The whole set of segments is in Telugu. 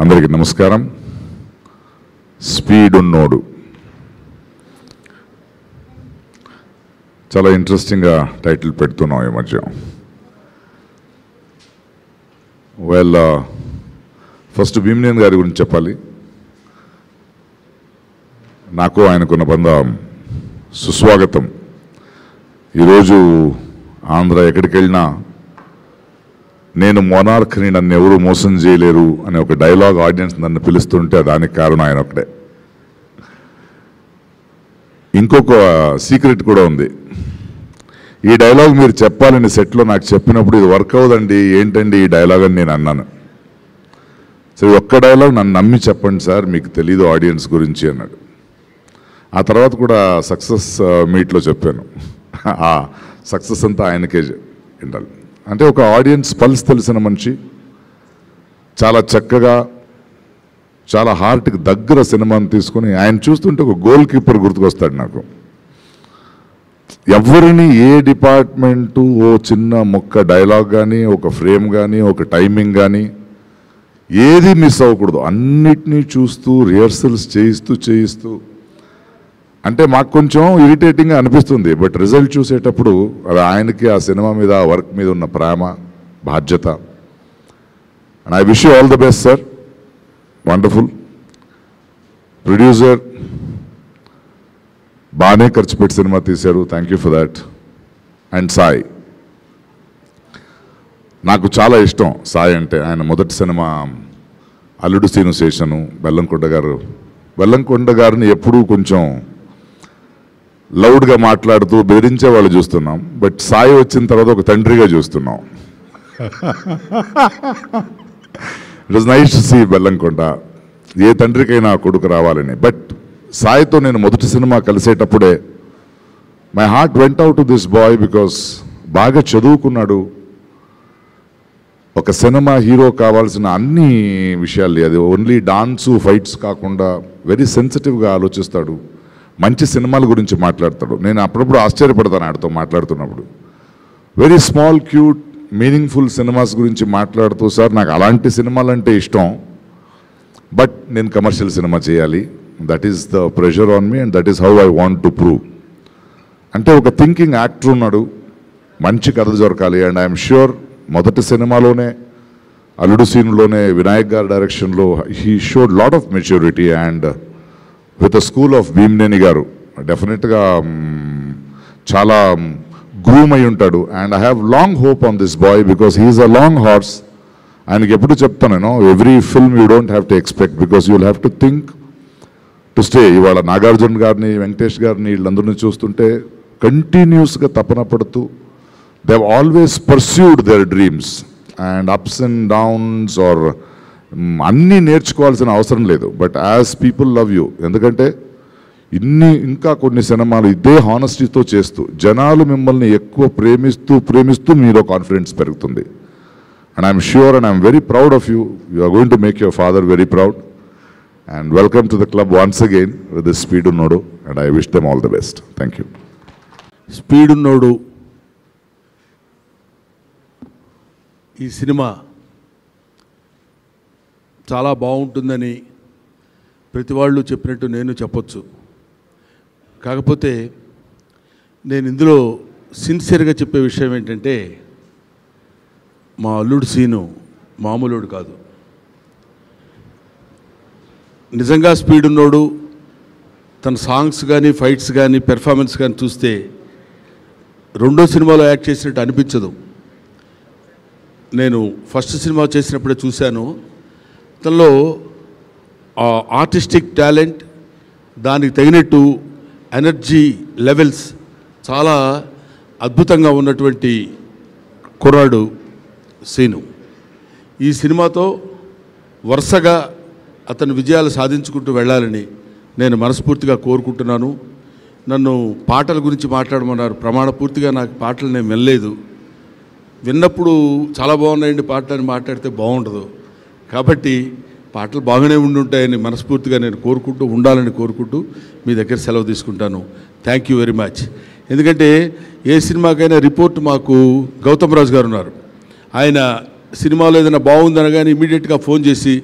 అందరికీ నమస్కారం. స్పీడ్ ఉన్నోడు చాలా ఇంట్రెస్టింగ్గా టైటిల్ పెడుతున్నాం ఈ మధ్య. ఫస్ట్ భీమనేని గారి గురించి చెప్పాలి. నాకు ఆయనకున్న బంధం సుస్వాగతం. ఈరోజు ఆంధ్ర ఎక్కడికి వెళ్ళినా నేను మొనార్క్ని నన్ను ఎవరు మోసం చేయలేరు అనే ఒక డైలాగ్ ఆడియన్స్ నన్ను పిలుస్తుంటే దానికి కారణం ఆయన ఒకటే. ఇంకొక సీక్రెట్ కూడా ఉంది. ఈ డైలాగ్ మీరు చెప్పాలని సెట్లో నాకు చెప్పినప్పుడు ఇది వర్క్ అవుదండి, ఏంటండి ఈ డైలాగ్ అని నేను అన్నాను. సరే ఒక్క డైలాగ్ నన్ను నమ్మి చెప్పండి సార్, మీకు తెలీదు ఆడియన్స్ గురించి అన్నాడు. ఆ తర్వాత కూడా సక్సెస్ మీట్లో చెప్పాను. ఆ సక్సెస్ అంతా ఆయనకే ఉండాలి. అంటే ఒక ఆడియన్స్ పల్స్ తెలిసిన మనిషి, చాలా చక్కగా చాలా హార్ట్కి దగ్గర సినిమాని తీసుకుని ఆయన చూస్తుంటే ఒక గోల్ కీపర్ గుర్తుకొస్తాడు నాకు. ఎవరిని ఏ డిపార్ట్మెంటు ఓ చిన్న మొక్క డైలాగ్ కానీ, ఒక ఫ్రేమ్ కానీ, ఒక టైమింగ్ కానీ ఏది మిస్ అవ్వకూడదు. అన్నిటినీ చూస్తూ రిహర్సల్స్ చేయిస్తూ అంటే మాకు కొంచెం ఇరిటేటింగ్గా అనిపిస్తుంది. బట్ రిజల్ట్ చూసేటప్పుడు అది ఆయనకి ఆ సినిమా మీద ఆ వర్క్ మీద ఉన్న ప్రేమ, బాధ్యత. And I wish you all the best sir. Wonderful producer, బాగానే ఖర్చు పెట్టి సినిమా తీశారు. Thank you for that. And Sai, నాకు చాలా ఇష్టం సాయి అంటే. ఆయన మొదటి సినిమా అల్లుడు సీను శేషను, బెల్లంకొండ గారిని ఎప్పుడూ కొంచెం లౌడ్గా మాట్లాడుతూ బెదిరించే వాళ్ళు చూస్తున్నాం. బట్ సాయి వచ్చిన తర్వాత ఒక తండ్రిగా చూస్తున్నాం. It was nice to see Bellamkonda. ఏ తండ్రికైనా కొడుకు రావాలని. బట్ సాయితో నేను మొదటి సినిమా కలిసేటప్పుడే my heart went out to this boy because బాగా చదువుకున్నాడు. ఒక సినిమా హీరో కావాల్సిన అన్ని విషయాలు, అది ఓన్లీ డాన్సు ఫైట్స్ కాకుండా వెరీ సెన్సిటివ్గా ఆలోచిస్తాడు. మంచి సినిమాల గురించి మాట్లాడతాడు. నేను అప్పుడప్పుడు ఆశ్చర్యపడతాను ఆడితో మాట్లాడుతున్నప్పుడు. Very small cute meaningful cinemas గురించి మాట్లాడుతూ, సార్ నాకు అలాంటి సినిమాలు అంటే ఇష్టం, బట్ నేను కమర్షియల్ సినిమా చేయాలి. That is the pressure on me and that is how I want to prove. అంటే ఒక థింకింగ్ యాక్టర్ ఉన్నాడు, మంచి కథ దొరకాలి. అండ్ ఐఎమ్ ష్యూర్ మొదటి సినిమాలోనే అల్లుడు సీన్లోనే వినాయక్ గారి డైరెక్షన్లో he showed lot of maturity and with the school of Bhimaneni గారు డెఫినెట్గా చాలా గ్రూమ్ అయి ఉంటాడు. And I have long hope on this boy because he is a long horse. ఆయనకి ఎప్పుడు చెప్తాను నేను, every film you don't have to expect because you will have to think to stay. ఇవాళ నాగార్జున గారిని, వెంకటేష్ గారిని వీళ్ళందరినీ చూస్తుంటే కంటిన్యూస్గా తపన పడుతూ they have always pursued their dreams and ups and downs are అన్నీ నేర్చుకోవాల్సిన అవసరం లేదు. But as people love you, ఎందుకంటే ఇంకా కొన్ని సినిమాలు ఇదే హానెస్టీతో చేస్తూ జనాలు మిమ్మల్ని ఎక్కువ ప్రేమిస్తూ మీలో కాన్ఫిడెన్స్ పెరుగుతుంది. And I'm sure and I'm very proud of you. You are going to make your father very proud. And welcome to the club once again with this speed ఉన్నోడు. And I wish them all the best. Thank you. Speed ఉన్నోడు ఈ సినిమా చాలా బాగుంటుందని ప్రతి వాళ్ళు చెప్పినట్టు నేను చెప్పొచ్చు. కాకపోతే నేను ఇందులో సిన్సియర్గా చెప్పే విషయం ఏంటంటే, మా అల్లుడు సీను మామూలుడు కాదు. నిజంగా స్పీడ్ ఉన్నోడు తన సాంగ్స్ కానీ, ఫైట్స్ కానీ, పెర్ఫార్మెన్స్ కానీ చూస్తే రెండో సినిమాలో యాక్ట్ చేసినట్టు అనిపించదు. నేను ఫస్ట్ సినిమా చేసినప్పుడే చూశాను. తనలో ఆర్టిస్టిక్ టాలెంట్, దానికి తగినట్టు ఎనర్జీ లెవెల్స్ చాలా అద్భుతంగా ఉన్నటువంటి కుర్రాడు సీను. ఈ సినిమాతో వరుసగా అతను విజయాలు సాధించుకుంటూ వెళ్ళాలని నేను మనస్ఫూర్తిగా కోరుకుంటున్నాను. నన్ను పాటల గురించి మాట్లాడమన్నారు. ప్రమాణపూర్తిగా నాకు పాటలు నేను వినలేదు. విన్నప్పుడు చాలా బాగున్నాయండి పాటలు అని మాట్లాడితే బాగుండదు. కాబట్టి పాటలు బాగానే ఉండుంటాయని మనస్ఫూర్తిగా నేను ఉండాలని కోరుకుంటూ మీ దగ్గర సెలవు తీసుకుంటాను. Thank you very much. ఎందుకంటే ఏ సినిమాకైనా రిపోర్ట్ మాకు గౌతమ్ రాజు గారు ఉన్నారు. ఆయన సినిమాలో ఏదైనా బాగుందనగానే ఇమీడియట్గా ఫోన్ చేసి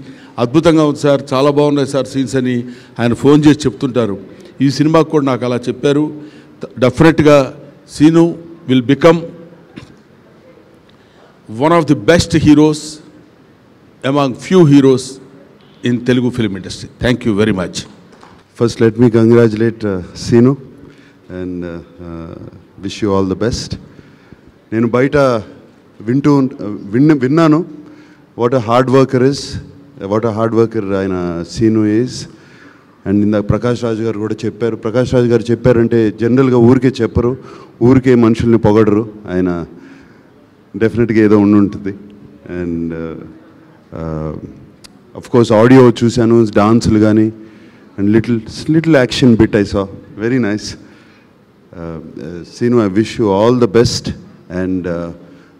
అద్భుతంగా ఉంది సార్, చాలా బాగున్నాయి సార్ సీన్స్ అని ఆయన ఫోన్ చేసి చెప్తుంటారు. ఈ సినిమాకు కూడా నాకు అలా చెప్పారు. డెఫినెట్గా Seenu will become one of the best heroes among few heroes in Telugu film industry. Thank you very much. First, let me congratulate Seenu and wish you all the best. Nenu baita vinnanu what a hard worker is, what a hard worker aina Seenu is. And ఇందాక ప్రకాష్ రాజు గారు కూడా చెప్పారు. ప్రకాష్ రాజు గారు చెప్పారంటే జనరల్గా ఊరికే చెప్పరు, ఊరికే మనుషుల్ని పొగడరు. ఆయన డెఫినెట్గా ఏదో ఉంటుంది. అండ్ అఫ్ కోర్స్ ఆడియో చూశాను, డాన్సులు కానీ and little action bit I saw, very nice. Seenu, I wish you all the best and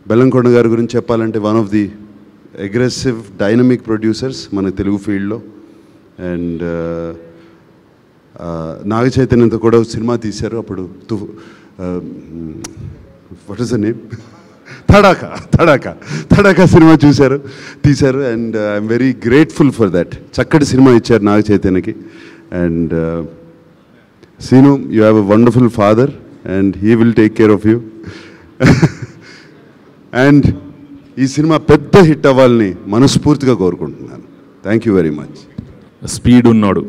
Bellamkonda గారి గురించి చెప్పాలంటే one of the aggressive dynamic producers మన తెలుగు ఫీల్డ్లో. అండ్ నాగ చైతన్యంతో కూడా సినిమా తీశారు అప్పుడు. What is the name? Tadakha cinema తీశారు. And I'm very grateful for that. చక్కటి సినిమా ఇచ్చారు నాగ చైతన్యకి. And Seenu, you have a wonderful father and he will take care of you. And ఈ సినిమా పెద్ద హిట్ అవ్వాలని మనస్ఫూర్తిగా కోరుకుంటున్నాను. Thank you very much. Speed ఉన్నాడు.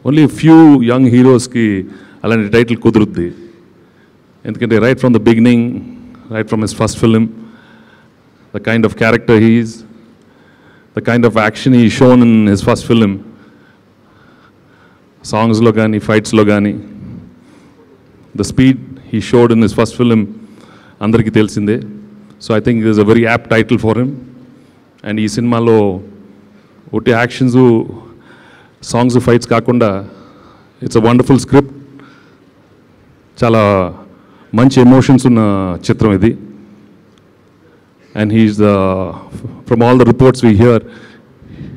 ఓన్లీ ఫ్యూ యంగ్ హీరోస్కి అలాంటి టైటిల్ కుదురుద్ది. ఎందుకంటే right from the beginning, right from his first film, the kind of character he is, the kind of action he shown in his first film, సాంగ్స్లో కానీ ఫైట్స్లో కానీ, the speed he showed in his first film అందరికీ తెలిసిందే. So I think it is a very apt title for him. And ఈ సినిమాలో ఒకటి యాక్షన్స్, సాంగ్స్, ఫైట్స్ కాకుండా ఇట్స్ అ వండర్ఫుల్ స్క్రిప్ట్. చాలా మంచి ఎమోషన్స్ ఉన్న చిత్రం ఇది. And he is from all the reports we hear,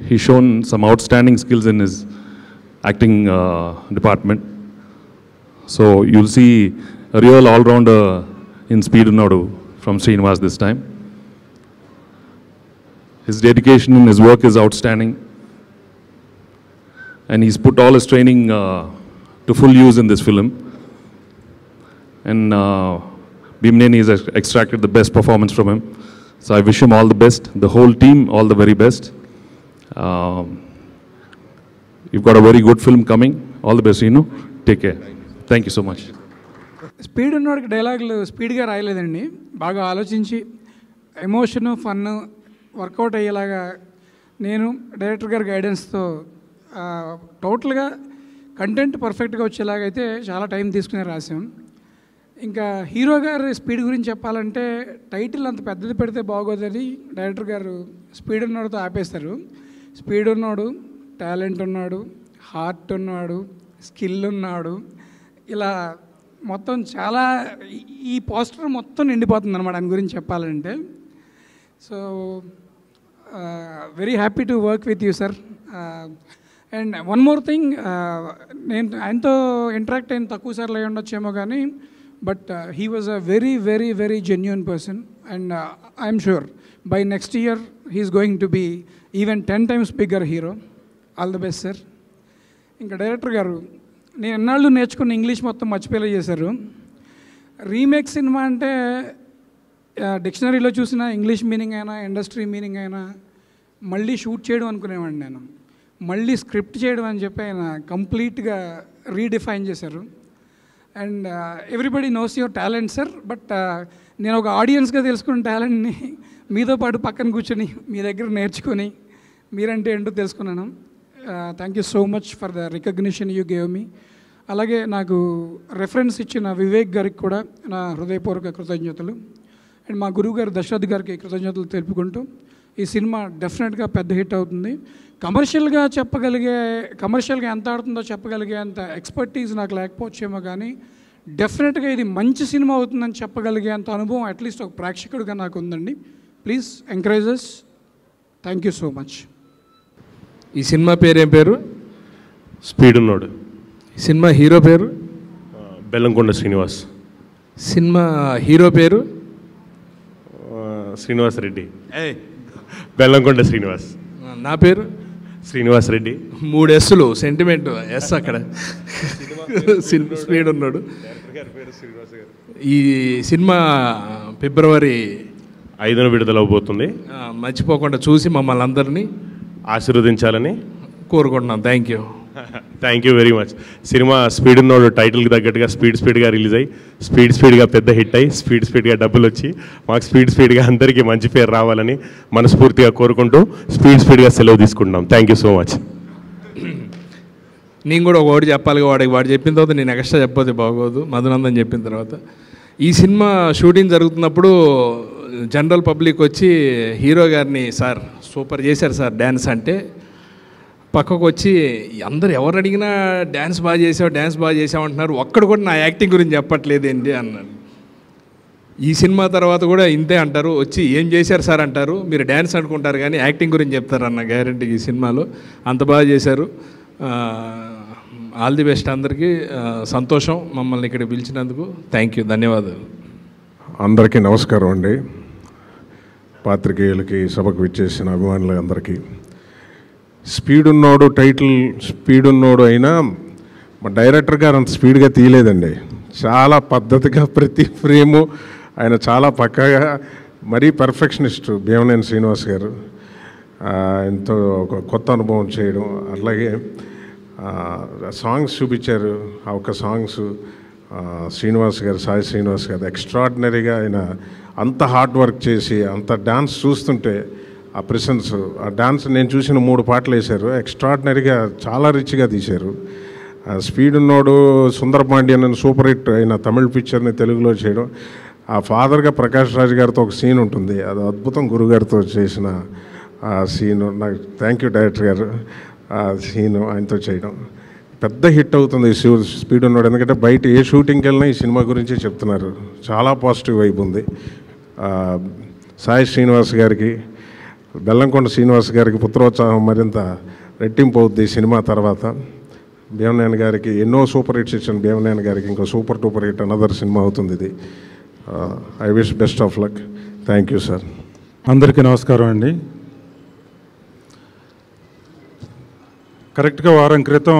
he shown some outstanding skills in his acting department. So you'll see real allrounder in Speed Unnadu from Srinivas this time. His dedication in his work is outstanding, and he's put all his training to full use in this film. And Bhimneni has extracted the best performance from him. So I wish him all the best, the whole team all the very best. You've got a very good film coming. All the best, Reenu. Take care. Thank you so much. Speed ఉన్నవాడికి డైలాగులు స్పీడ్గా రాయలేదండి. బాగా ఆలోచించి ఎమోషను, ఫన్ వర్కౌట్ అయ్యేలాగా నేను డైరెక్టర్ గారి గైడెన్స్తో టోటల్గా కంటెంట్ పర్ఫెక్ట్గా వచ్చేలాగైతే చాలా టైం తీసుకుని రాసాం. ఇంకా హీరో గారి స్పీడ్ గురించి చెప్పాలంటే టైటిల్ అంత పెద్దది పెడితే బాగోదని డైరెక్టర్ గారు స్పీడ్ ఉన్నవాడితో ఆపేస్తారు. స్పీడ్ ఉన్నాడు, టాలెంట్ ఉన్నాడు, హార్ట్ ఉన్నాడు, స్కిల్ ఉన్నాడు, ఇలా మొత్తం చాలా ఈ పోస్టర్ మొత్తం నిండిపోతుంది అనమాట దాని గురించి చెప్పాలంటే. So very happy to work with you sir. And one more thing, నేను ఆయనతో ఇంటరాక్ట్ అయిన తక్కువ సార్లు అయి ఉండొచ్చేమో కానీ but he was a very very very genuine person. And I'm sure by next year he is going to be even 10 times bigger hero. All the best sir. ఇంకా డైరెక్టర్ గారు, నేను ఎన్నాళ్ళు నేర్చుకున్న ఇంగ్లీష్ మొత్తం మర్చిపోయేలా చేశారు. రీమేక్ సినిమా అంటే డిక్షనరీలో చూసిన ఇంగ్లీష్ మీనింగ్ అయినా ఇండస్ట్రీ మీనింగ్ అయినా మళ్ళీ షూట్ చేయడం అనుకునేవాడిని నేను. మళ్ళీ స్క్రిప్ట్ చేయడం అని చెప్పి ఆయన కంప్లీట్గా రీడిఫైన్ చేశారు. And everybody knows your talent sir. But నేను ఒక ఆడియన్స్గా తెలుసుకున్న టాలెంట్ని మీతో పాటు పక్కన కూర్చొని మీ దగ్గర నేర్చుకొని మీరంటే ఏంటో తెలుసుకున్నాను. Thank you so much for the recognition you gave me. అలాగే నాకు రెఫరెన్స్ ఇచ్చిన వివేక్ గారికి కూడా నా హృదయపూర్వక కృతజ్ఞతలు. అండ్ మా గురువు గారు దశరథ్ గారికి కృతజ్ఞతలు తెలుపుకుంటూ ఈ సినిమా డెఫినెట్గా పెద్ద హిట్ అవుతుంది. కమర్షియల్గా ఎంత ఆడుతుందో చెప్పగలిగే అంత ఎక్స్పర్టీస్ నాకు లేకపోవచ్చేమో కానీ డెఫినెట్గా ఇది మంచి సినిమా అవుతుందని చెప్పగలిగే అంత అనుభవం అట్లీస్ట్ ఒక ప్రేక్షకుడిగా నాకు ఉందండి. Please encourages. Thank you so much. ఈ సినిమా పేరు ఏం పేరు? స్పీడ్ ఉన్నాడు. ఈ సినిమా హీరో పేరు? బెల్లంకొండ శ్రీనివాస్. సినిమా హీరో పేరు? శ్రీనివాస్ రెడ్డి. బెల్లంకొండ శ్రీనివాస్. నా పేరు శ్రీనివాస్ రెడ్డి. 3 Sలు సెంటిమెంట్ ఎస్ అక్కడ. స్పీడ్ ఉన్నాడు. ఈ సినిమా ఫిబ్రవరి 5న విడుదలవబోతుంది. మర్చిపోకుండా చూసి మమ్మల్ని అందరినీ ఆశీర్వదించాలని కోరుకుంటున్నాం. Thank you. Thank you very much. Cinema speed ఉన్నోడు టైటిల్కి తగ్గట్టుగా స్పీడ్గా రిలీజ్ అయ్యి స్పీడ్గా పెద్ద హిట్ అయ్యి స్పీడ్గా డబ్బులు వచ్చి మాకు స్పీడ్గా అందరికీ మంచి పేరు రావాలని మనస్ఫూర్తిగా కోరుకుంటూ స్పీడ్గా సెలవు తీసుకుంటున్నాం. Thank you so much. నేను కూడా ఒకటి చెప్పాలి. వాడు చెప్పిన తర్వాత నేను ఎక్స్ట్రా చెప్పకపోతే బాగోదు. మధునందన్ చెప్పిన తర్వాత ఈ సినిమా షూటింగ్ జరుగుతున్నప్పుడు జనరల్ పబ్లిక్ వచ్చి హీరో గారిని సార్ సూపర్ చేశారు సార్ డ్యాన్స్ అంటే, పక్కకు వచ్చి అందరు ఎవరు అడిగినా డ్యాన్స్ బాగా చేసావు అంటున్నారు, ఒక్కడు కూడా నా యాక్టింగ్ గురించి చెప్పట్లేదు ఏంటి అన్నాడు. ఈ సినిమా తర్వాత కూడా ఇంతే అంటారు, వచ్చి ఏం చేశారు సార్ అంటారు, మీరు డ్యాన్స్ అనుకుంటారు కానీ యాక్టింగ్ గురించి చెప్తారన్న గ్యారంటీ ఈ సినిమాలో. అంత బాగా చేశారు. ఆల్ ది బెస్ట్ అందరికీ. సంతోషం మమ్మల్ని ఇక్కడ పిలిచినందుకు. థ్యాంక్ యూ, ధన్యవాదాలు. అందరికీ నమస్కారం అండి. పాత్రికేయులకి, సభకు విచ్చేసిన అభిమానులందరికీ. స్పీడ్ ఉన్నోడు టైటిల్ స్పీడ్ ఉన్నోడు అయినా మా డైరెక్టర్ గారు అంత స్పీడ్గా తీయలేదండి. చాలా పద్ధతిగా ప్రతి ఫ్రేము ఆయన చాలా పక్కాగా, మరీ పర్ఫెక్షనిస్ట్ భీమనేని శ్రీనివాస్ గారు. ఎంతో ఒక కొత్త అనుభవం చేయడం. అట్లాగే సాంగ్స్ చూపించారు. ఆ ఒక్క సాంగ్స్ శ్రీనివాస్ గారు, సాయి శ్రీనివాస్ గారు ఎక్స్ట్రాడినరీగా ఆయన అంత హార్డ్ వర్క్ చేసి అంత డాన్స్ చూస్తుంటే ఆ ప్రెసెన్స్, ఆ డాన్స్ నేను చూసిన 3 పాటలు వేశారు. ఎక్స్ట్రాడినరీగా చాలా రిచ్గా తీశారు. స్పీడ్ ఉన్నోడు సుందర పాండ్యన్ అని సూపర్ హిట్ అయిన తమిళ పిక్చర్ని తెలుగులో చేయడం. ఆ ఫాదర్గా ప్రకాష్ రాజ్ గారితో ఒక సీన్ ఉంటుంది, అది అద్భుతం. గురుగారితో చేసిన ఆ సీను నాకు థ్యాంక్ యూ డైరెక్టర్ గారు. ఆ సీను ఆయనతో చేయడం పెద్ద హిట్ అవుతుంది స్పీడ్ ఉన్నాడు. ఎందుకంటే బయట ఏ షూటింగ్కి వెళ్ళినా ఈ సినిమా గురించే చెప్తున్నారు. చాలా పాజిటివ్ వైబ్ ఉంది. సాయి శ్రీనివాస్ గారికి, బెల్లంకొండ శ్రీనివాస్ గారికి పుత్రోత్సాహం మరింత రెట్టింపు అవుద్ది ఈ సినిమా తర్వాత. భీమనేని గారికి ఎన్నో సూపర్ హిట్స్ ఇచ్చిన భీమనేని గారికి ఇంకో super duper hit another cinema అవుతుంది ఇది. I wish best of luck. Thank you sir. అందరికీ నమస్కారం అండి. కరెక్ట్గా వారం క్రితం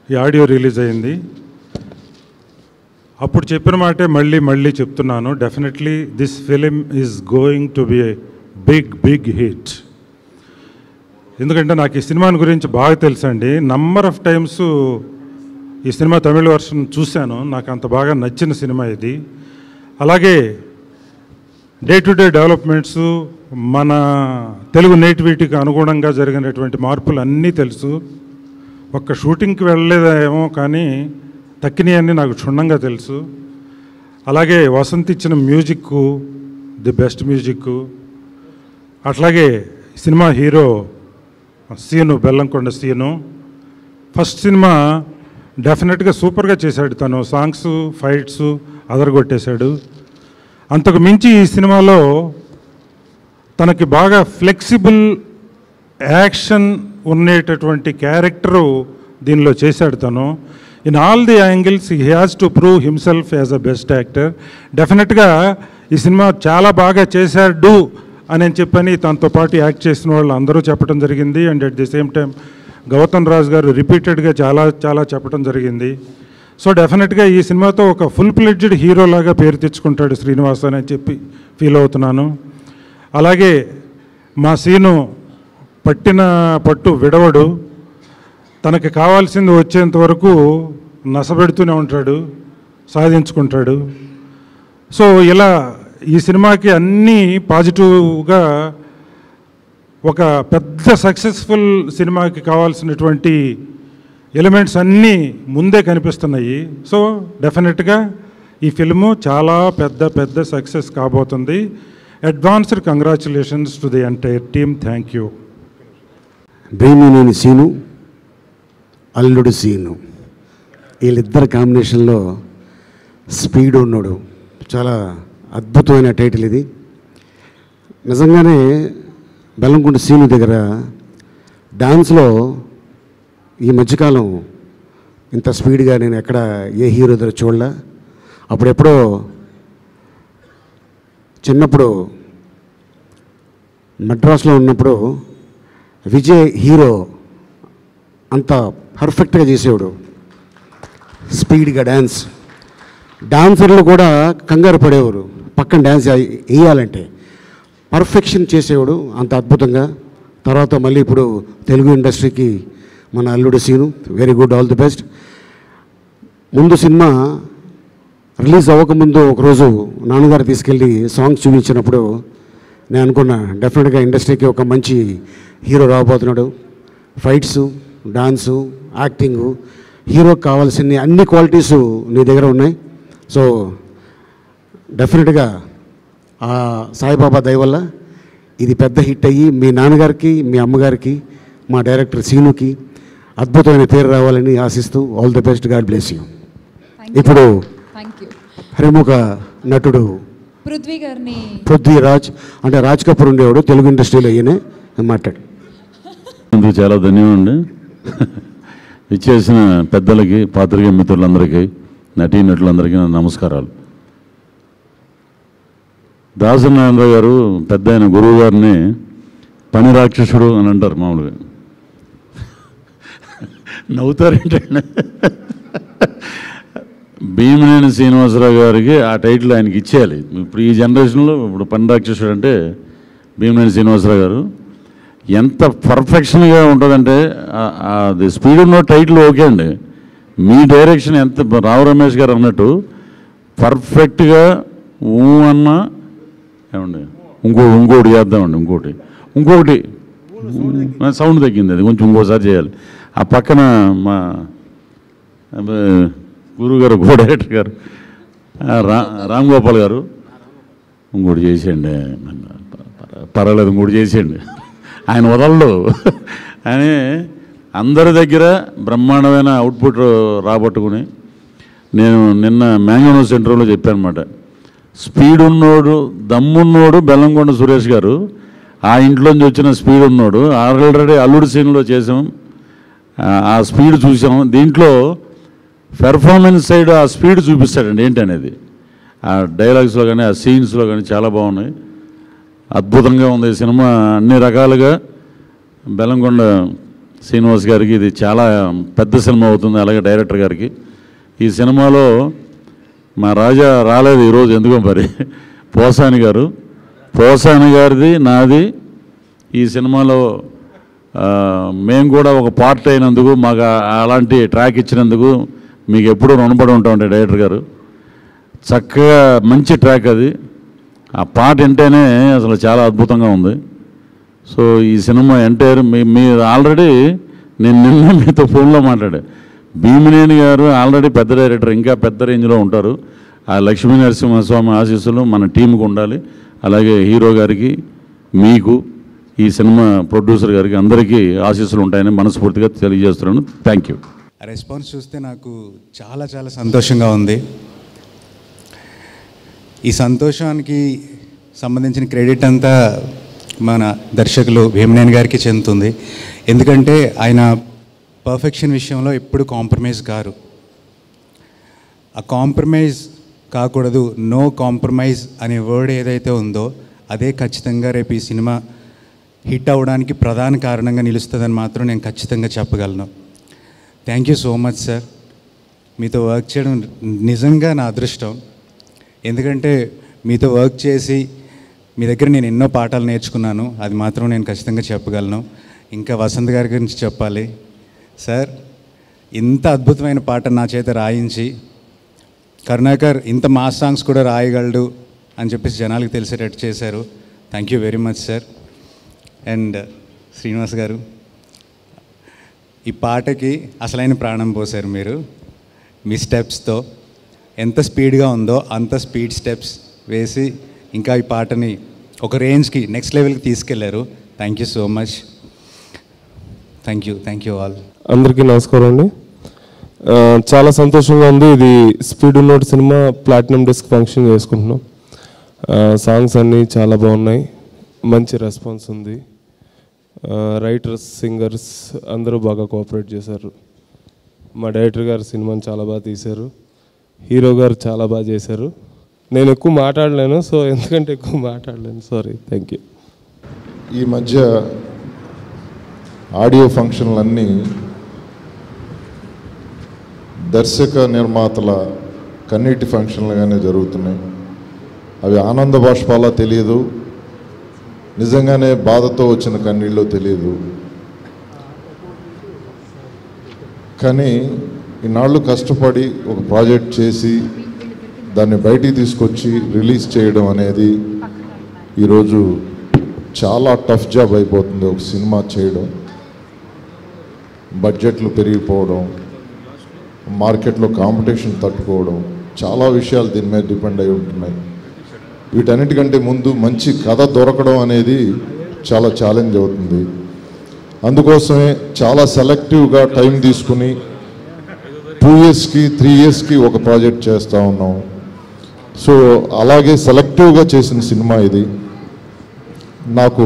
ఈ ఆడియో రిలీజ్ అయింది. అప్పుడు చెప్పిన మాటే మళ్ళీ చెప్తున్నాను. Definitely this film is going to be a big hit. ఎందుకంటే నాకు ఈ సినిమాని గురించి బాగా తెలుసండి. నంబర్ ఆఫ్ టైమ్స్ ఈ సినిమా తమిళ వర్షన్ చూశాను. నాకు అంత బాగా నచ్చిన సినిమా ఇది. అలాగే డే టు డే డెవలప్మెంట్స్, మన తెలుగు నేటివిటీకి అనుగుణంగా జరిగినటువంటి మార్పులు అన్నీ తెలుసు. ఒక్క షూటింగ్కి వెళ్ళలేదేమో కానీ తక్కినవన్నీ నాకు క్షుణ్ణంగా తెలుసు. అలాగే వసంత్ ఇచ్చిన మ్యూజిక్ ది బెస్ట్ మ్యూజిక్. అట్లాగే సినిమా హీరో సీను, బెల్లంకొండ సీను ఫస్ట్ సినిమా డెఫినెట్గా సూపర్గా చేశాడు. తను సాంగ్స్, ఫైట్స్ అదరగొట్టేశాడు. అంతకు మించి ఈ సినిమాలో తనకి బాగా ఫ్లెక్సిబుల్ యాక్షన్ ఉండేటటువంటి క్యారెక్టరు దీనిలో చేశాడు. తను in all the angles he has to prove himself as a best actor. డెఫినెట్గా ఈ సినిమా చాలా బాగా చేశాడు అని చెప్పని తనతో పాటు యాక్ట్ చేసిన వాళ్ళు అందరూ చెప్పడం జరిగింది. And at the same time Gautam Raj garu రిపీటెడ్గా చాలా చెప్పడం జరిగింది. సో డెఫినెట్గా ఈ సినిమాతో ఒక ఫుల్ ప్లెడ్జ్డ్ హీరోలాగా పేరు తెచ్చుకుంటాడు శ్రీనివాస్ అని చెప్పి ఫీల్ అవుతున్నాను. అలాగే మా సీను పట్టిన పట్టు విడవడు. తనకి కావాల్సింది వచ్చేంత వరకు నసబెడుతూనే ఉంటాడు, సాధించుకుంటాడు. సో ఇలా ఈ సినిమాకి అన్నీ పాజిటివ్గా ఒక పెద్ద సక్సెస్ఫుల్ సినిమాకి కావాల్సినటువంటి ఎలిమెంట్స్ అన్నీ ముందే కనిపిస్తున్నాయి. సో డెఫినెట్గా ఈ ఫిల్ము చాలా పెద్ద సక్సెస్ కాబోతుంది. Advanced congratulations to the entire team. Thank you. Bheemaneni Seenu, Alludu Seenu, వీళ్ళిద్దరు కాంబినేషన్లో స్పీడ్ ఉన్నాడు. చాలా అద్భుతమైన టైటిల్ ఇది. నిజంగానే బెల్లంకొండ సీను దగ్గర డాన్స్లో ఈ మధ్యకాలం ఇంత స్పీడ్గా నేను ఎక్కడ ఏ హీరో దగ్గర చూడలే. అప్పుడెప్పుడో చిన్నప్పుడు మద్రాసులో ఉన్నప్పుడు విజయ్ హీరో అంత పర్ఫెక్ట్గా చేసేవాడు. స్పీడ్గా డాన్సర్లు కూడా కంగారు పడేవారు పక్కన డ్యాన్స్ వేయాలంటే. పర్ఫెక్షన్ చేసేవాడు అంత అద్భుతంగా. తర్వాత మళ్ళీ ఇప్పుడు తెలుగు ఇండస్ట్రీకి మన Alludu Seenu, very good, all the best. ముందు సినిమా రిలీజ్ అవ్వకముందు ఒకరోజు నాన్నగారు తీసుకెళ్ళి సాంగ్స్ చూపించినప్పుడు నేను అనుకున్నా డెఫినెట్గా ఇండస్ట్రీకి ఒక మంచి హీరో రాబోతున్నాడు. ఫైట్సు, డాన్సు, యాక్టింగు, హీరోకి కావాల్సిన అన్ని క్వాలిటీసు నీ దగ్గర ఉన్నాయి. సో డెఫినెట్గా ఆ సాయిబాబా దయ వల్ల ఇది పెద్ద హిట్ అయ్యి మీ నాన్నగారికి, మీ అమ్మగారికి, మా డైరెక్టర్ సీనుకి అద్భుతమైన పేరు రావాలని ఆశిస్తూ all the best. God bless you. ఇప్పుడు హరిముఖ నటుడు పృథ్వీరాజ్ అంటే రాజ్ కపూర్ ఉండేవాడు తెలుగు ఇండస్ట్రీలో, ఈయనే మాట్లాడు. అందుకు చాలా ధన్యవాదండి. ఇచ్చేసిన పెద్దలకి, పాత్రికేయ మిత్రులందరికీ, నటీనటులందరికీ నా నమస్కారాలు. దాసనారాయణ గారు పెద్ద ఆయన గురువు గారిని పని రాక్షసుడు అని అంటారు మామూలుగా. నవ్వుతారేంటండి? భీమనేని శ్రీనివాసరావు గారికి ఆ టైటిల్ ఆయనకి ఇచ్చేయాలి. ఇప్పుడు ఈ జనరేషన్లో ఇప్పుడు పని రాక్షసుడు అంటే భీమనేని శ్రీనివాసరావు గారు. ఎంత పర్ఫెక్షన్గా ఉంటుందంటే అది స్పీడ్ ఉన్న టైటిల్ ఓకే అండి, మీ డైరెక్షన్ ఎంత రావు రమేష్ గారు అన్నట్టు పర్ఫెక్ట్గా అన్నా ఏమండి ఇంకోటి చేద్దామండి. ఇంకొకటి సౌండ్ తగ్గింది, అది కొంచెం ఇంకోసారి చేయాలి. ఆ పక్కన మా గురువుగారు కో డైరెక్టర్ గారు రామ్ గోపాల్ గారు ఇంకోటి చేసేయండి, పర్వాలేదు ఇంకోటి చేసేయండి, ఆయన వదలడు అని అందరి దగ్గర బ్రహ్మాండమైన అవుట్పుట్ రాబట్టుకుని, నేను నిన్న మ్యాంగనో సెంటర్లో చెప్పాను అనమాట. స్పీడ్ ఉన్నోడు, దమ్మున్నోడు బెల్లంకొండ సురేష్ గారు, ఆ ఇంట్లోంచి వచ్చిన స్పీడ్ ఉన్నోడు. ఆల్రెడీ అల్లుడు సీన్లో చేసాం, ఆ స్పీడ్ చూసాం. దీంట్లో పెర్ఫార్మెన్స్ సైడ్ ఆ స్పీడ్ చూపిస్తాడండి ఏంటనేది. ఆ డైలాగ్స్లో కానీ ఆ సీన్స్లో కానీ చాలా బాగున్నాయి, అద్భుతంగా ఉంది సినిమా అన్ని రకాలుగా. బెల్లంకొండ శ్రీనివాస్ గారికి ఇది చాలా పెద్ద సినిమా అవుతుంది, అలాగే డైరెక్టర్ గారికి. ఈ సినిమాలో మా రాజా రాలేదు ఈరోజు, ఎందుకో మరి. పోసాని గారిది నాది ఈ సినిమాలో మేము కూడా ఒక పార్ట్ అయినందుకు, మాకు అలాంటి ట్రాక్ ఇచ్చినందుకు మీకు ఎప్పుడూ రుణపడి ఉంటామండి డైరెక్టర్ గారు. చక్కగా మంచి ట్రాక్ అది, ఆ పాట వింటేనే అసలు చాలా అద్భుతంగా ఉంది. సో ఈ సినిమా ఎంటైర్ మీరు ఆల్రెడీ నేను నిన్న మీతో ఫోన్లో మాట్లాడా. భీమనేని గారు ఆల్రెడీ పెద్ద డైరెక్టర్, ఇంకా పెద్ద రేంజ్లో ఉంటారు. ఆ లక్ష్మీ నరసింహస్వామి ఆశీస్సులు మన టీంకి ఉండాలి. అలాగే హీరో గారికి, మీకు, ఈ సినిమా ప్రొడ్యూసర్ గారికి అందరికీ ఆశీస్సులు ఉంటాయని మనస్ఫూర్తిగా తెలియజేస్తున్నాను. Thank you. రెస్పాన్స్ చూస్తే నాకు చాలా చాలా సంతోషంగా ఉంది. ఈ సంతోషానికి సంబంధించిన క్రెడిట్ అంతా మన దర్శకులు భీమనేని గారికి చెందుతుంది. ఎందుకంటే ఆయన పర్ఫెక్షన్ విషయంలో ఎప్పుడు కాంప్రమైజ్ కారు. ఆ కాంప్రమైజ్ కాకూడదు, నో కాంప్రమైజ్ అనే వర్డ్ ఏదైతే ఉందో అదే ఖచ్చితంగా రేపు ఈ సినిమా హిట్ అవ్వడానికి ప్రధాన కారణంగా నిలుస్తుందని మాత్రం నేను ఖచ్చితంగా చెప్పగలను. Thank you so much sir. మీతో వర్క్ చేయడం నిజంగా నా అదృష్టం. ఎందుకంటే మీతో వర్క్ చేసి మీ దగ్గర నేను ఎన్నో పాఠాలు నేర్చుకున్నాను, అది మాత్రం నేను ఖచ్చితంగా చెప్పగలను. ఇంకా వసంత్ గారి గురించి చెప్పాలి సార్. ఇంత అద్భుతమైన పాట నా చేత రాయించి, కరుణాకర్ ఇంత మాస్ సాంగ్స్ కూడా రాయగలడు అని చెప్పేసి జనాలకు తెలిసేటట్టు చేశారు. Thank you very much sir. And Srinivas గారు, ఈ పాటకి అసలైన ప్రాణం పోసారు మీరు. మీ స్టెప్స్తో ఎంత స్పీడ్గా ఉందో అంత స్పీడ్ స్టెప్స్ వేసి ఇంకా ఈ పాటని ఒక రేంజ్కి, నెక్స్ట్ లెవెల్కి తీసుకెళ్లారు. Thank you so much. Thank you all. అందరికీ నమస్కారం అండి. చాలా సంతోషంగా ఉంది. ఇది స్పీడ్ ఉన్నోడు సినిమా ప్లాటినం డిస్క్ ఫంక్షన్ చేసుకుంటున్నాం. సాంగ్స్ అన్నీ చాలా బాగున్నాయి, మంచి రెస్పాన్స్ ఉంది. రైటర్స్, సింగర్స్ అందరూ బాగా కోఆపరేట్ చేశారు. మా డైరెక్టర్ గారు సినిమాని చాలా బాగా తీశారు. హీరో గారు చాలా బాగా చేశారు. నేను ఎక్కువ మాట్లాడలేను, సో ఎందుకంటే ఎక్కువ మాట్లాడలేను, సారీ. Thank you. ఈ మధ్య ఆడియో ఫంక్షన్లన్నీ దర్శక నిర్మాతల కన్నీటి ఫంక్షన్లుగానే జరుగుతున్నాయి. అవి ఆనంద బాష్పాలా తెలియదు, నిజంగానే బాధతో వచ్చిన కన్నీళ్ళు తెలియదు. కానీ ఈనాళ్ళు కష్టపడి ఒక ప్రాజెక్ట్ చేసి దాన్ని బయటికి తీసుకొచ్చి రిలీజ్ చేయడం అనేది ఈరోజు చాలా టఫ్ జాబ్ అయిపోతుంది. ఒక సినిమా చేయడం, బడ్జెట్లు పెరిగిపోవడం, మార్కెట్లో కాంపిటీషన్ తట్టుకోవడం, చాలా విషయాలు దీని మీద డిపెండ్ అయి ఉంటున్నాయి. వీటన్నిటికంటే ముందు మంచి కథ దొరకడం అనేది చాలా ఛాలెంజ్ అవుతుంది. అందుకోసమే చాలా సెలెక్టివ్గా టైం తీసుకుని 2 yearsకి 3 yearsకి ఒక ప్రాజెక్ట్ చేస్తూ ఉన్నాం. సో అలాగే సెలెక్టివ్గా చేసిన సినిమా ఇది. నాకు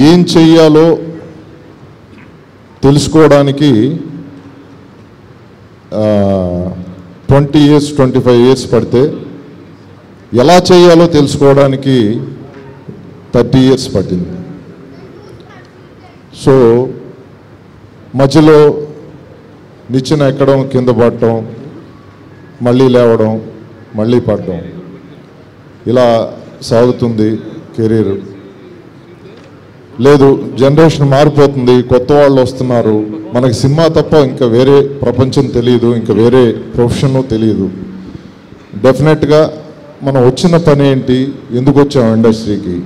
ఏం చెయ్యాలో తెలుసుకోవడానికి 20 years 25 years పడితే ఎలా చేయాలో తెలుసుకోవడానికి 30 years పట్టింది. సో మధ్యలో నిచ్చెన ఎక్కడం, కింద పడటం, మళ్ళీ లేవడం, మళ్ళీ పడడం, ఇలా సాగుతుంది కెరీర్. లేదు, జనరేషన్ మారిపోతుంది, కొత్త వాళ్ళు వస్తున్నారు, మనకి సినిమా తప్ప ఇంకా వేరే ప్రపంచం తెలియదు, ఇంకా వేరే ప్రొఫెషన్ తెలియదు. డెఫినెట్గా మనం వచ్చిన పని ఏంటి, ఎందుకు వచ్చాం ఇండస్ట్రీకి,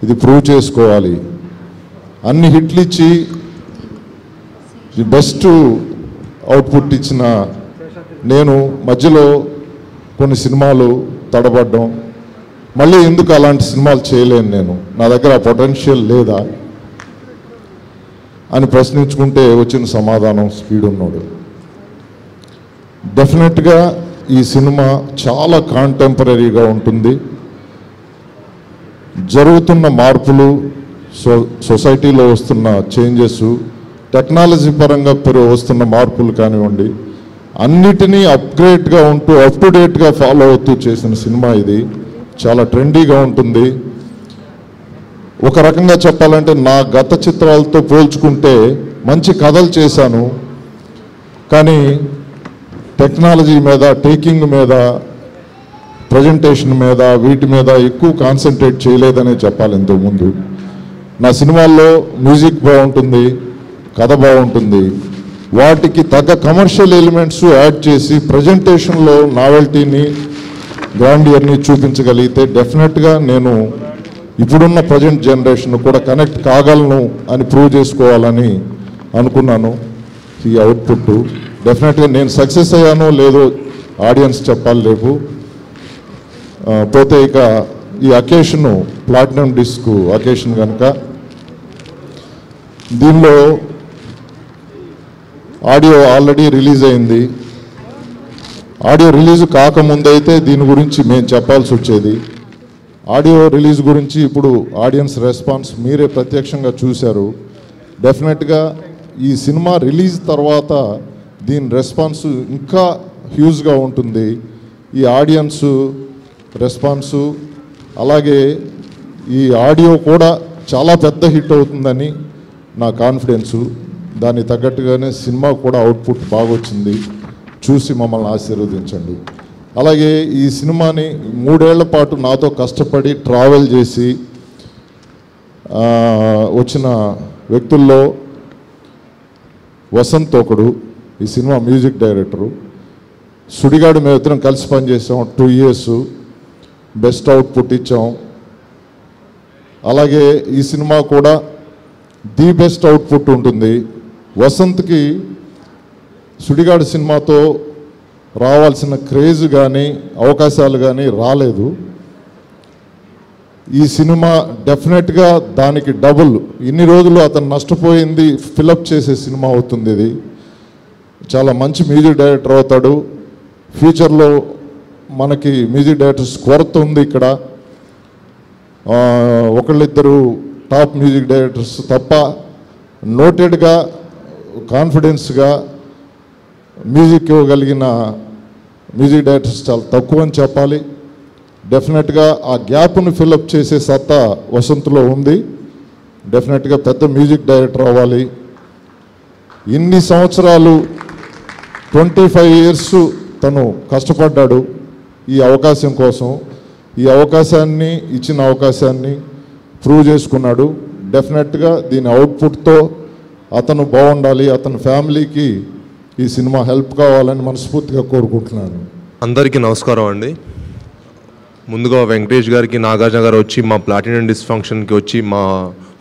ఇది ప్రూవ్ చేసుకోవాలి. అన్ని హిట్లు ఇచ్చి బెస్ట్ అవుట్పుట్ ఇచ్చిన నేను మధ్యలో కొన్ని సినిమాలు తడబడ్డం, మళ్ళీ ఎందుకు అలాంటి సినిమాలు చేయలేను, నేను నా దగ్గర ఆ పొటెన్షియల్ లేదా అని ప్రశ్నించుకుంటే వచ్చిన సమాధానం స్పీడ్ ఉన్నోడు. డెఫినెట్గా ఈ సినిమా చాలా కాంటెంపరీగా ఉంటుంది. జరుగుతున్న మార్పులు, సొసైటీలో వస్తున్న చేంజెస్, టెక్నాలజీ పరంగా వస్తున్న మార్పులు కానివ్వండి, అన్నిటినీ అప్గ్రేడ్గా ఉంటూ అప్ టు డేట్గా ఫాలో అవుతూ చేసిన సినిమా ఇది. చాలా ట్రెండీగా ఉంటుంది. ఒక రకంగా చెప్పాలంటే నా గత చిత్రాలతో పోల్చుకుంటే మంచి కథలు చేశాను, కానీ టెక్నాలజీ మీద, టేకింగ్ మీద, ప్రజెంటేషన్ మీద, వీటి మీద ఎక్కువ కాన్సన్ట్రేట్ చేయలేదనే చెప్పాలి. ఇంతకుముందు నా సినిమాల్లో మ్యూజిక్ బాగుంటుంది, కథ బాగుంటుంది, వాటికి తగ్గ కమర్షియల్ ఎలిమెంట్స్ యాడ్ చేసి ప్రజెంటేషన్లో నావెల్టీని, గ్రాండియర్ని చూపించగలిగితే డెఫినెట్గా నేను ఇప్పుడున్న ప్రజెంట్ జనరేషన్ కూడా కనెక్ట్ కాగలను అని ప్రూవ్ చేసుకోవాలని అనుకున్నాను. ఈ అవుట్పుట్ డెఫినెట్గా నేను సక్సెస్ అయ్యానో లేదో ఆడియన్స్ చెప్పాలి రేపు. పోతే ఇక ఈ అకేషను ప్లాటినం డిస్క్ అకేషన్ కనుక దీనిలో ఆడియో ఆల్రెడీ రిలీజ్ అయింది. ఆడియో రిలీజ్ కాకముందైతే దీని గురించి మేము చెప్పాల్సి వచ్చేది. ఆడియో రిలీజ్ గురించి ఇప్పుడు ఆడియన్స్ రెస్పాన్స్ మీరే ప్రత్యక్షంగా చూశారు. డెఫినెట్గా ఈ సినిమా రిలీజ్ తర్వాత దీని రెస్పాన్స్ ఇంకా హ్యూజ్గా ఉంటుంది. ఈ ఆడియన్స్ రెస్పాన్సు, అలాగే ఈ ఆడియో కూడా చాలా పెద్ద హిట్ అవుతుందని నా కాన్ఫిడెన్సు. దానికి తగ్గట్టుగానే సినిమా కూడా అవుట్పుట్ బాగొచ్చింది. చూసి మమ్మల్ని ఆశీర్వదించండి. అలాగే ఈ సినిమాని 3 ఏళ్ల పాటు నాతో కష్టపడి ట్రావెల్ చేసి వచ్చిన వ్యక్తుల్లో వసంత్ ఒకడు, ఈ సినిమా మ్యూజిక్ డైరెక్టరు. సుడిగాడు మేము ఇద్దరం కలిసి పనిచేసాం 2 years, బెస్ట్ అవుట్పుట్ ఇచ్చాం. అలాగే ఈ సినిమా కూడా ది బెస్ట్ అవుట్పుట్ ఉంటుంది. వసంత్కి సుడిగాడు సినిమాతో రావాల్సిన క్రేజ్ కానీ అవకాశాలు కానీ రాలేదు. ఈ సినిమా డెఫినెట్గా దానికి డబుల్, ఇన్ని రోజులు అతను నష్టపోయింది ఫిలప్ చేసే సినిమా అవుతుంది. ఇది చాలా మంచి మ్యూజిక్ డైరెక్టర్ అవుతాడు. ఫ్యూచర్లో మనకి మ్యూజిక్ డైరెక్టర్స్ కొరత ఉంది ఇక్కడ. ఒకళ్ళిద్దరు టాప్ మ్యూజిక్ డైరెక్టర్స్ తప్ప నోటెడ్గా, కాన్ఫిడెన్స్గా మ్యూజిక్ ఇవ్వగలిగిన మ్యూజిక్ డైరెక్టర్స్ చాలా తక్కువ అని చెప్పాలి. డెఫినెట్గా ఆ గ్యాప్ను ఫిల్అప్ చేసే సత్తా వసంత్లో ఉంది. డెఫినెట్గా పెద్ద మ్యూజిక్ డైరెక్టర్ అవ్వాలి. ఇన్ని సంవత్సరాలు 25 years తను కష్టపడ్డాడు ఈ అవకాశం కోసం. ఈ అవకాశాన్ని, ఇచ్చిన అవకాశాన్ని ప్రూవ్ చేసుకున్నాడు. డెఫినెట్గా దీని అవుట్పుట్తో అతను బాగుండాలి, అతని ఫ్యామిలీకి ఈ సినిమా హెల్ప్ కావాలని మనస్ఫూర్తిగా కోరుకుంటున్నాను. అందరికీ నమస్కారం అండి. ముందుగా వెంకటేష్ గారికి, నాగార్జున గారు వచ్చి మా ప్లాటినం డిస్క్ ఫంక్షన్కి వచ్చి మా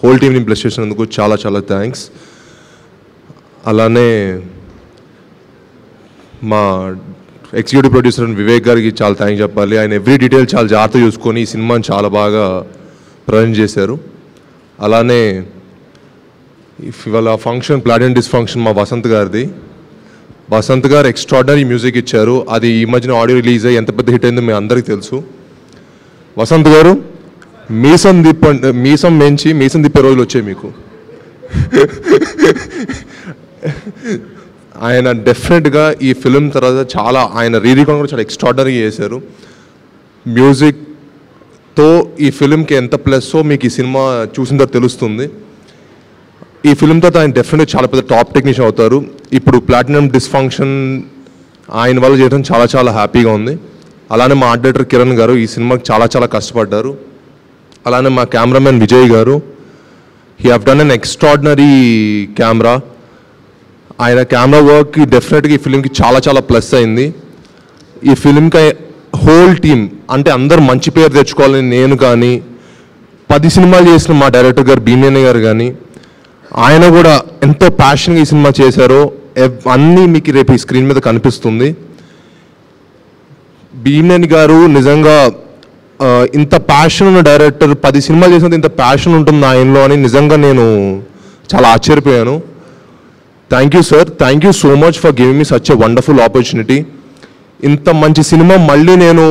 హోల్ టీమ్ని బ్లెస్ చేసినందుకు చాలా చాలా థ్యాంక్స్. అలానే మా ఎగ్జిక్యూటివ్ ప్రొడ్యూసర్ వివేక్ గారికి చాలా థ్యాంక్స్ చెప్పాలి. ఆయన ఎవ్రీ డీటెయిల్ చాలా జాగ్రత్త చూసుకొని ఈ సినిమాని చాలా బాగా ప్రజెంట్ చేశారు. అలానే ఇవాళ ఫంక్షన్ ప్లాటినం డిస్క్ ఫంక్షన్ మా వసంత్ గారిది. వసంత్ గారు ఎక్స్ట్రాడినరీ మ్యూజిక్ ఇచ్చారు. అది ఈ మధ్యన ఆడియో రిలీజ్ అయ్యి ఎంత పెద్ద హిట్ అయిందో మీ అందరికీ తెలుసు. వసంత్ గారు మీసం మెంచి మీసం తిప్పే రోజులు వచ్చాయి మీకు. ఆయన డెఫినెట్గా ఈ ఫిలిం తర్వాత చాలా ఆయన రీరికార్డ్ కూడా చాలా ఎక్స్ట్రాడినరీ చేశారు. మ్యూజిక్తో ఈ ఫిలింకి ఎంత ప్లస్సో మీకు ఈ సినిమా చూసిన తర్వాత తెలుస్తుంది. ఈ ఫిలిం తర్వాత ఆయన డెఫినెట్గా చాలా పెద్ద టాప్ టెక్నీషియన్ అవుతారు. ఇప్పుడు ప్లాటినం డిస్ఫంక్షన్ ఆయన వల్ల చేయడం చాలా చాలా హ్యాపీగా ఉంది. అలానే మా ఆర్ట్ డైరెక్టర్ కిరణ్ గారు ఈ సినిమాకి చాలా చాలా కష్టపడ్డారు. అలానే మా కెమెరామెన్ విజయ్ గారు, he have done an extraordinary camera. ఆయన కెమెరా వర్క్కి డెఫినెట్గా ఈ ఫిలింకి చాలా చాలా ప్లస్ అయింది. ఈ ఫిలింకి హోల్ టీమ్ అంటే అందరు మంచి పేరు తెచ్చుకోవాలని నేను కానీ 10 సినిమాలు చేసిన మా డైరెక్టర్ గారు భీమేని గారు కానీ ఆయన కూడా ఎంతో ప్యాషన్గా ఈ సినిమా చేశారో అన్నీ మీకు రేపు ఈ స్క్రీన్ మీద కనిపిస్తుంది. భీమేని గారు నిజంగా ఇంత ప్యాషన్ ఉన్న డైరెక్టర్ 10 సినిమాలు చేసినంత ఇంత ప్యాషన్ ఉంటుంది ఆయనలో అని నిజంగా నేను చాలా ఆశ్చర్యపోయాను. Thank you sir, thank you so much for giving me such a wonderful opportunity. ఇంత మంచి సినిమా మళ్ళీ నేను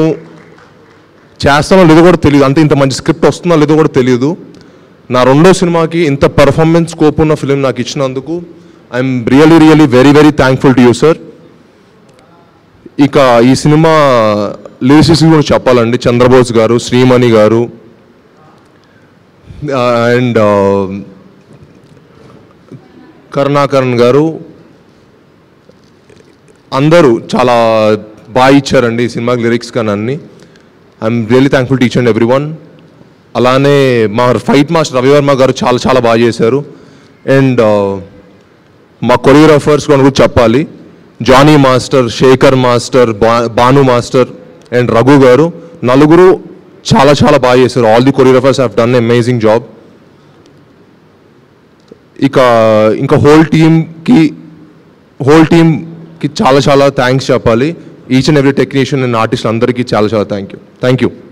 చేస్తానో లేదో కూడా తెలియదు, అంటే ఇంత మంచి స్క్రిప్ట్ వస్తుందో లేదో కూడా తెలియదు. నా రెండో సినిమాకి ఇంత పర్ఫార్మెన్స్ స్కోప్ ఉన్న ఫిలిం నాకు ఇచ్చినందుకు I'm really really very very thankful to you sir. ఇక ఈ సినిమా లిరిసిస్ట్ కూడా చెప్పాలండి, చంద్రబోస్ గారు, శ్రీమణి గారు అండ్ కరుణాకరణ్ గారు అందరూ చాలా బాగా ఇచ్చారండి ఈ సినిమాకి లిరిక్స్ కానీ అన్నీ. I'm really thankful to each and every one. అలానే మా ఫైట్ మాస్టర్ రవివర్మ గారు చాలా చాలా బాగా చేశారు. అండ్ మా కొరియోగ్రాఫర్స్ కూడా చెప్పాలి, Johnny master, Shekhar master, Bhanu master and Raghu garu, నలుగురు చాలా చాలా బాగా చేశారు. All the choreographers have done amazing job. ఇంకా హోల్ టీమ్కి చాలా చాలా థ్యాంక్స్ చెప్పాలి. Each and every technician and artist అందరికీ చాలా చాలా థ్యాంక్ యూ.